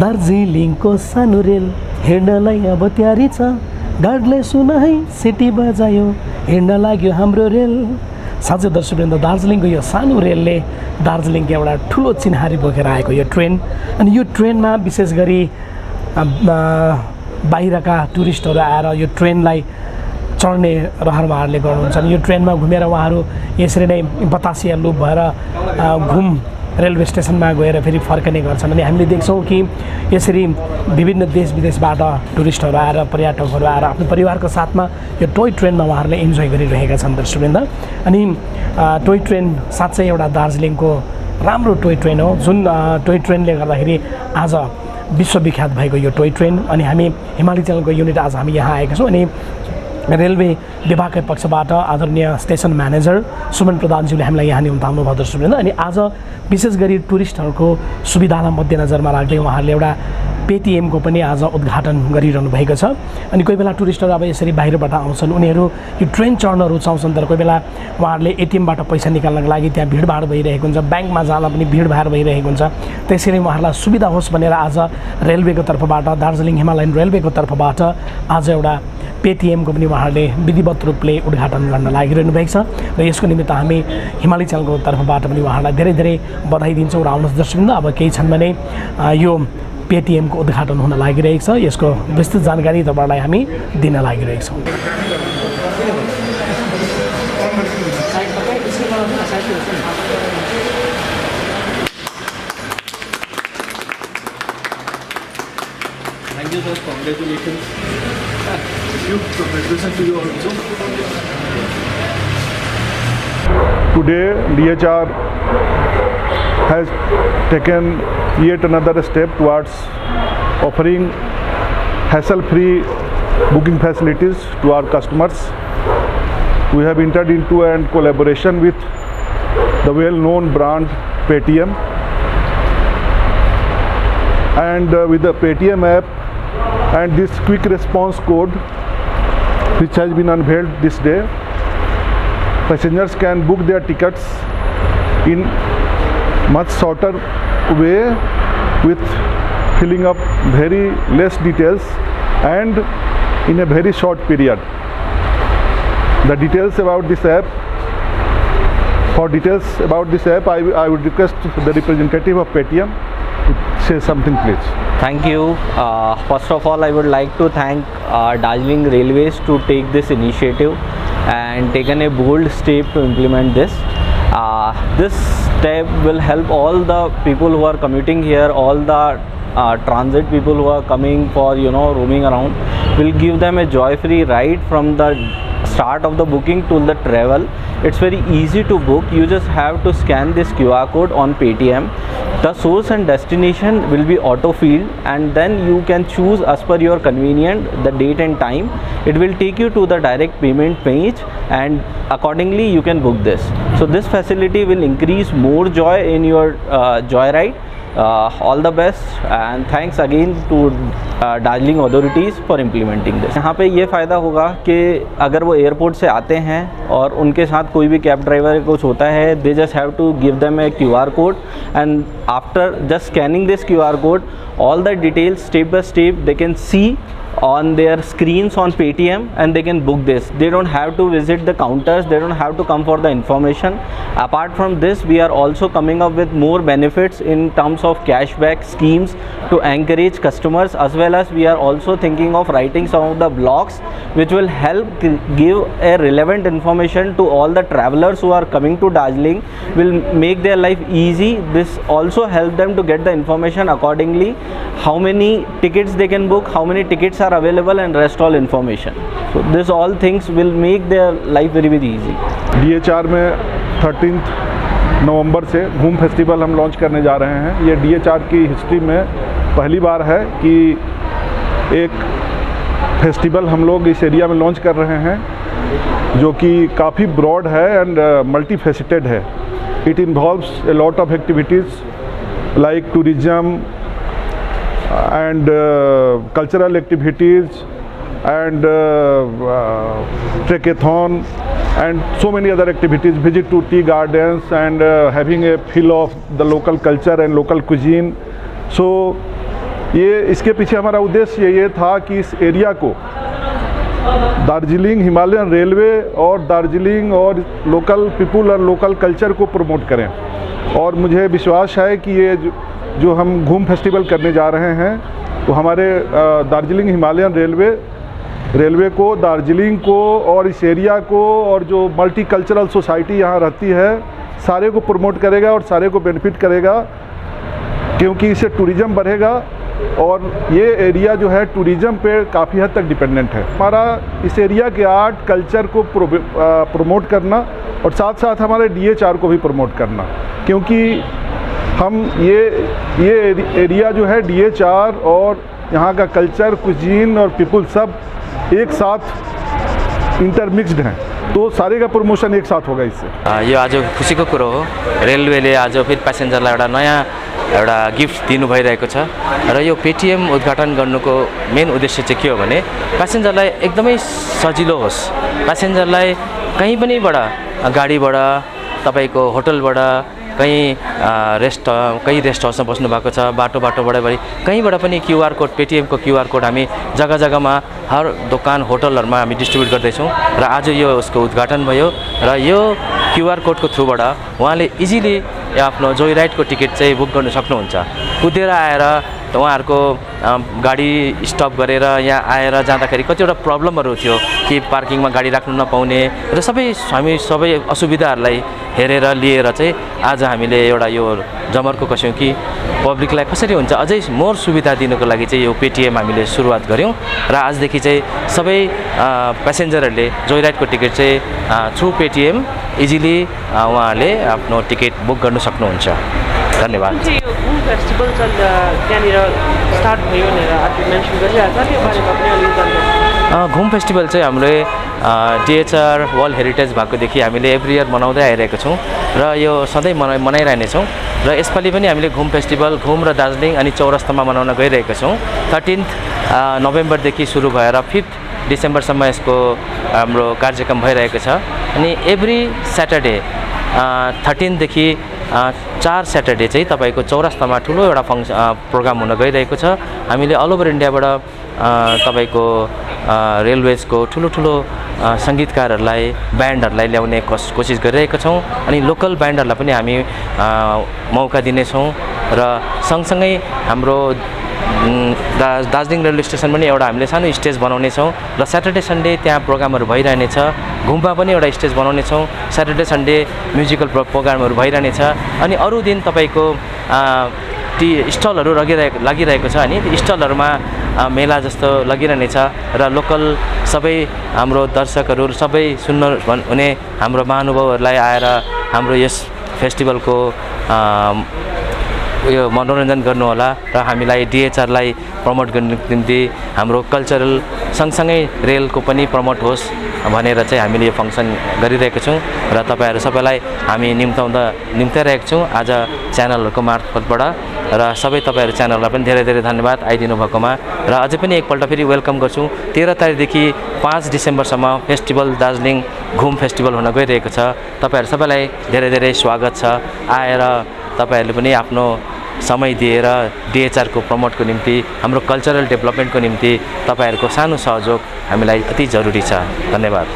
दार्जिलिङको सानो रेल हिँड्नलाई अब तयारी छ, गार्डले सुन है सिटी बजायो, हिँड्न लाग्यो हाम्रो रेल। साँझै दर्शकवृन्द, दार्जिलिङको यो सानो रेलले दार्जिलिङको एउटा ठुलो चिन्हारी बोकेर आएको यो ट्रेन, अनि यो ट्रेनमा विशेष गरी बाहिरका टुरिस्टहरू आएर यो ट्रेनलाई चढ्ने रहर उहाँहरूले गर्नुहुन्छ। अनि यो ट्रेनमा घुमेर उहाँहरू यसरी नै बतासिया लुप भएर घुम रेलवे स्टेसनमा गएर फेरि फर्कने गर्छन्। अनि हामीले देख्छौँ कि यसरी विभिन्न देश विदेशबाट टुरिस्टहरू आएर, पर्यटकहरू आएर आफ्नो परिवारको साथमा यो टोय ट्रेनमा उहाँहरूले इन्जोय गरिरहेका छन् दर्शकवृन्द। अनि टोय ट्रेन साँच्चै एउटा दार्जिलिङको राम्रो टोय ट्रेन हो, जुन टोय ट्रेनले गर्दाखेरि आज विश्वविख्यात भएको यो टोय ट्रेन। अनि हामी हिमाली च्यानलको युनिट आज हामी यहाँ आएका छौँ। अनि रेलवे विभागकै पक्षबाट आदरणीय स्टेसन म्यानेजर सुमन प्रधानज्यूले हामीलाई यहाँ निम्ताउनु भयो दर्शकवृन्द। अनि आज विशेष गरी टुरिस्टहरूको सुविधालाई मध्यनजरमा राख्दै उहाँहरूले एउटा पेटिएमको पनि आज उद्घाटन गरिरहनु भएको छ। अनि कोही बेला टुरिस्टहरू अब यसरी बाहिरबाट आउँछन्, उनीहरू यो ट्रेन चढ्न रुचाउँछन्, तर कोही बेला उहाँहरूले एटिएमबाट पैसा निकाल्नको लागि त्यहाँ भिडभाड भइरहेको हुन्छ, ब्याङ्कमा जाँदा पनि भिडभाड भइरहेको हुन्छ। त्यसैले उहाँहरूलाई सुविधा होस् भनेर आज रेलवेको तर्फबाट, दार्जिलिङ हिमालयन रेलवेको तर्फबाट आज एउटा पेटिएमको पनि उहाँहरूले विधिवत रूपले उद्घाटन गर्न लागिरहनु भएको छ। र यसको निमित्त हामी हिमाली च्यानलको तर्फबाट पनि उहाँहरूलाई धेरै धेरै बधाई दिन्छौँ। र आउनुहोस् दर्शकवृन्द, अब केही छन् भने यो पेटिएमको उद्घाटन हुन लागिरहेको छ, यसको विस्तृत जानकारी तपाईँलाई हामी दिन लागिरहेको छौँ। Thank you sir, congratulations. Congratulations to you also. Today DHR has taken yet another step towards offering hassle-free booking facilities to our customers. We have entered into a collaboration with the well-known brand Paytm, and with the Paytm app and this quick response code which has been unveiled this day, passengers can book their tickets in much shorter way with filling up very less details and in a very short period. The details about this app, for details about this app, I would request the representative of Paytm to say something, please. Thank you. First of all, I would like to thank Darjeeling Railways to take this initiative and taken a bold step to implement this. This step will help all the people who are commuting here, all the transit people who are coming for roaming around, will give them a joy-free ride from the start of the booking to the travel. It's very easy to book. You just have to scan this QR code on Paytm. The source and destination will be auto-filled, and then you can choose as per your convenience the date and time. It will take you to the direct payment page, and accordingly you can book this. So this facility will increase more joy in your joyride. All the best and thanks again to Darjeeling authorities for implementing this. यहाँ pay ये फ़ायदा होगा कि अगर वो airport से आते हैं और उनके साथ कोई भी कैब ड्राइवर कुछ होता है, they just have to give them a QR code, and after just scanning this QR code, all the details step by step they can see on their screens on Paytm, and they can book this. They don't have to visit the counters, they don't have to come for the information. Apart from this, we are also coming up with more benefits in terms of cashback schemes to encourage customers, as well as we are also thinking of writing some of the blogs which will help give a relevant information to all the travelers who are coming to Darjeeling, will make their life easy. This also help them to get the information accordingly, how many tickets they can book, how many tickets are available, and rest all information. So this all things will make their life very easy. DHR में 13 नवंबर से घूम festival हम launch करने जा रहे हैं। ये DHR की history में पहली बार है कि एक फेस्टिवल हम लोग इस एरिया में लॉन्च कर रहे हैं, जो कि काफ़ी ब्रॉड है एंड मल्टी फेसिटेड है. It involves a lot of activities like tourism and cultural activities and trekathon and so many other activities, visit to tea gardens and having a feel of the local culture and local cuisine. So ये इसके पीछे हमारा उद्देश्य ये था कि इस area को Darjeeling Himalayan railway और दार्जिलिंग और लोकल पीपल और लोकल कल्चर को प्रमोट करें। और मुझे विश्वास है कि ये जो हम घूम फेस्टिवल करने जा रहे हैं तो हमारे दार्जिलिंग हिमालयन रेलवे को, दार्जिलिंग को और इस एरिया को और जो मल्टी कल्चरल सोसाइटी यहाँ रहती है सारे को प्रमोट करेगा और सारे को बेनिफिट करेगा, क्योंकि इससे टूरिज़्म बढ़ेगा और ये एरिया जो है टूरिज़्म पे काफ़ी हद तक डिपेंडेंट है। हमारा इस एरिया के आर्ट कल्चर को प्रमोट करना और साथ साथ हमारे DHR को भी प्रमोट करना, क्योंकि हम ये एरिया जो है DHR और यहाँ का कल्चर, कुजीन और पीपल सब एक साथ इंटरमिक्स्ड हैं, तो सारे का प्रमोशन एक साथ होगा इससे। यो आज खुसीको कुरो हो, रेलवेले आज फेरि प्यासेन्जरलाई एउटा नयाँ एउटा गिफ्ट दिनु भइरहेको छ र यो पेटिएम उद्घाटन गर्नुको मेन उद्देश्य चाहिँ के हो भने प्यासेन्जरलाई एकदमै सजिलो होस्, प्यासेन्जरलाई कहीँ पनिबाट गाडीबाट, तपाईँको होटलबाट, कहीँ रेस्ट हाउसमा बस्नु भएको छ, बाटोबाट कहीँबाट पनि QR कोड, पेटिएमको QR कोड हामी जग्गा जग्गामा हर दोकान होटलहरूमा हामी डिस्ट्रिब्युट गर्दैछौँ र आज यो उसको उद्घाटन भयो र यो QR कोडको थ्रुबाट उहाँले इजिली आफ्नो जोय राइडको टिकट चाहिँ बुक गर्न सक्नुहुन्छ। कुदेर आएर उहाँहरूको गाडी स्टप गरेर यहाँ आएर जाँदाखेरि कतिवटा प्रब्लमहरू थियो कि पार्किङमा गाडी राख्नु नपाउने र हामी सबै असुविधाहरूलाई हेरेर लिएर चाहिँ आज हामीले एउटा यो जमर्को कस्यौँ कि पब्लिकलाई कसरी हुन्छ अझै मोर सुविधा दिनको लागि चाहिँ यो पेटिएम हामीले सुरुवात गऱ्यौँ र आजदेखि चाहिँ सबै प्यासेन्जरहरूले जोय राइडको टिकट चाहिँ थ्रु पेटिएम इजिली उहाँहरूले आफ्नो टिकट बुक गर्न सक्नुहुन्छ। धन्यवाद। घुम फेस्टिभल त्यहाँनिर स्टार्ट भयो भनेर आज मेन्सन गरिरहेको छ, त्यो बारेमा पनि अलिकति जानकारी। घुम फेस्टिभल चाहिँ हाम्रो DHR वर्ल्ड हेरिटेज भएकोदेखि हामीले एभ्री इयर मनाउँदै आइरहेको छौँ र यो सधैँ मनाइरहनेछौँ र यसपालि पनि हामीले घुम फेस्टिभल घुम र दार्जिलिङ अनि चौरस्तामा मनाउन गइरहेका छौँ। 13 नोभेम्बरदेखि सुरु भएर 5 डिसेम्बरसम्म यसको हाम्रो कार्यक्रम भइरहेको छ अनि एभ्री स्याटरडे 13 देखि 4 स्याटरडे चाहिँ तपाईँको चौरस्तामा ठुलो एउटा प्रोग्राम हुन गइरहेको छ। हामीले अल ओभर इन्डियाबाट तपाईँको रेलवेजको ठुलो सङ्गीतकारहरूलाई, ब्यान्डहरूलाई ल्याउने कोसिस गरिरहेका छौँ अनि लोकल ब्यान्डहरूलाई पनि हामी मौका दिनेछौँ र सँगसँगै हाम्रो दार्जिलिङ रेलवे स्टेसन पनि एउटा हामीले सानो स्टेज बनाउनेछौँ र स्याटरडे सन्डे त्यहाँ प्रोग्रामहरू भइरहनेछ। घुममा पनि एउटा स्टेज बनाउनेछौँ, स्याटरडे सन्डे म्युजिकल प्रोग्रामहरू भइरहनेछ अनि अरू दिन तपाईँको टी स्टलहरू लागिरहेको छ अनि स्टलहरूमा मेला जस्तो लागिरहनेछ र लोकल सबै हाम्रो दर्शकहरू सबै सुन्न हुने हाम्रो महानुभावहरूलाई आएर हाम्रो यस फेस्टिभलको यो मनोरञ्जन गर्नुहोला र हामीलाई DHRलाई प्रमोट गर्नको निम्ति हाम्रो कल्चरल सँगसँगै रेलको पनि प्रमोट होस् भनेर चाहिँ हामीले यो फङ्सन गरिरहेका छौँ र तपाईँहरू सबैलाई हामी निम्ताइरहेका छौँ आज च्यानलहरूको मार्फतबाट र सबै तपाईँहरू च्यानललाई पनि धेरै धेरै धन्यवाद आइदिनु भएकोमा र अझै पनि एकपल्ट फेरि वेलकम गर्छु। 13 तारिकदेखि 5 डिसेम्बरसम्म फेस्टिभल दार्जिलिङ घुम फेस्टिभल हुन गइरहेको छ। तपाईँहरू सबैलाई धेरै धेरै स्वागत छ। आएर तपाईँहरूले पनि आफ्नो समय दिएर DHRको प्रमोटको निम्ति, हाम्रो कल्चरल डेभलपमेन्टको निम्ति तपाईँहरूको सानो सहयोग हामीलाई अति जरुरी छ। धन्यवाद।